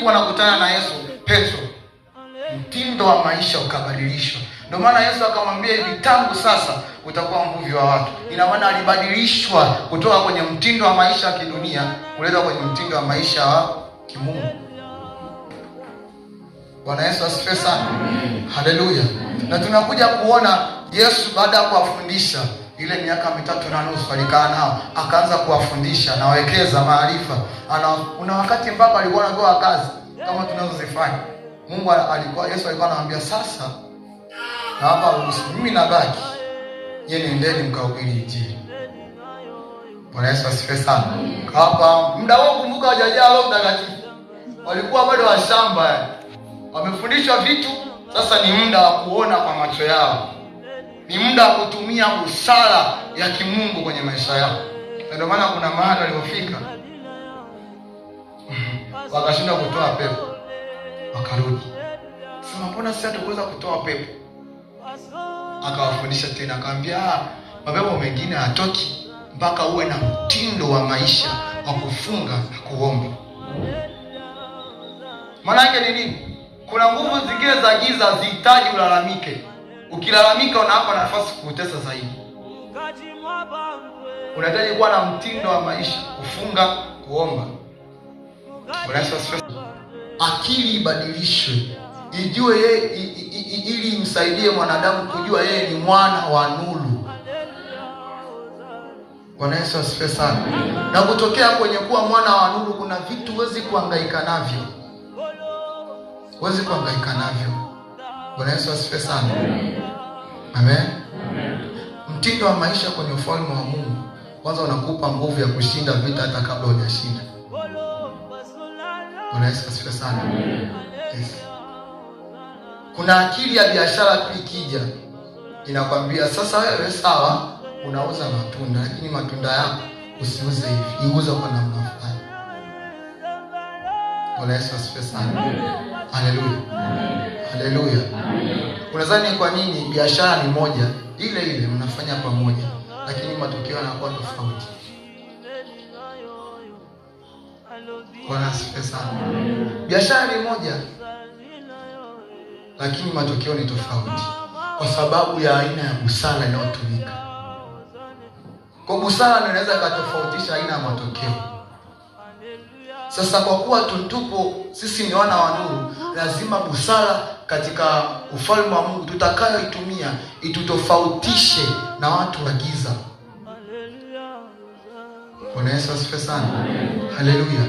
wanakutana na Yesu, Petro, mtindo wa maisha ukabadilishwa. Ndio maana Yesu akamwambia hivi, tangu sasa utakuwa mvuvi wa watu. Ina maana alibadilishwa kutoka kwenye mtindo wa maisha ya kidunia kuleta kwenye mtindo wa maisha wa kimungu. Bwana Yesu asifiwe sana. Haleluya. Na tunakuja kuona Yesu baada ya kuwafundisha ile miaka 3.5 alikaa nao, akaanza kuwafundisha na wawekeza maarifa. Kuna wakati mpaka alikuwa anatoa kazi kama tunazozifanya. Yesu alikuwa anamwambia, sasa na hapa mimi nabaki, yeye nendeni mkahubiri Injili. Bwana Yesu asifiwe sana. Hapa muda wao, kumbuka, hajajaa Roho Mtakatifu. Walikuwa bado washamba. Wamefundishwa vitu, sasa ni muda wa kuona kwa macho yao. Ni muda wa kutumia busara ya kimungu kwenye maisha yao. Ndio maana kuna mahali walipofika wakashinda kutoa pepo, wakarudi. Sema, mbona sisi hatuweza kutoa pepo? Akawafundisha tena, akamwambia, mapepo mengine hatoki mpaka uwe na mtindo wa maisha wa kufunga na kuomba. Maana yake ni nini? Kuna nguvu zingine za giza zihitaji ulalamike. Ukilalamika unawapa nafasi kutesa zaidi. Unahitaji kuwa na mtindo wa maisha, kufunga, kuomba. Akili ibadilishwe, ijue yeye, ili imsaidie mwanadamu kujua yeye ni mwana wa nuru. Bwana Yesu asifiwe sana. Na kutokea kwenye kuwa mwana wa nuru, kuna vitu huwezi kuhangaika navyo. Huwezi kuhangaika navyo. Bwana Yesu asifiwe sana. Amen. Mtindo wa maisha kwenye ufalme wa Mungu kwanza unakupa nguvu ya kushinda vita hata kabla hujashinda. Bwana Yesu asifiwe sana. Yes. Kuna akili ya biashara ikija inakwambia, sasa wewe sawa, unauza matunda, lakini matunda yako usiuze hivi, iuze kwa namna fulani. Bwana Yesu asifiwe sana. Haleluya. Haleluya. Unadhani kwa nini biashara ni moja ile ile mnafanya pamoja, lakini matokeo yanakuwa tofauti? Bwana asifiwe sana. Biashara ni moja lakini matokeo ni tofauti, kwa sababu ya aina ya busara inayotumika. Kwa busara ndio inaweza kutofautisha aina ya matokeo. Sasa kwa kuwa tupo sisi ni wana wa nuru, lazima busara katika ufalme wa Mungu tutakayoitumia itutofautishe na watu wa giza. Bwana Yesu asifiwe sana. Haleluya.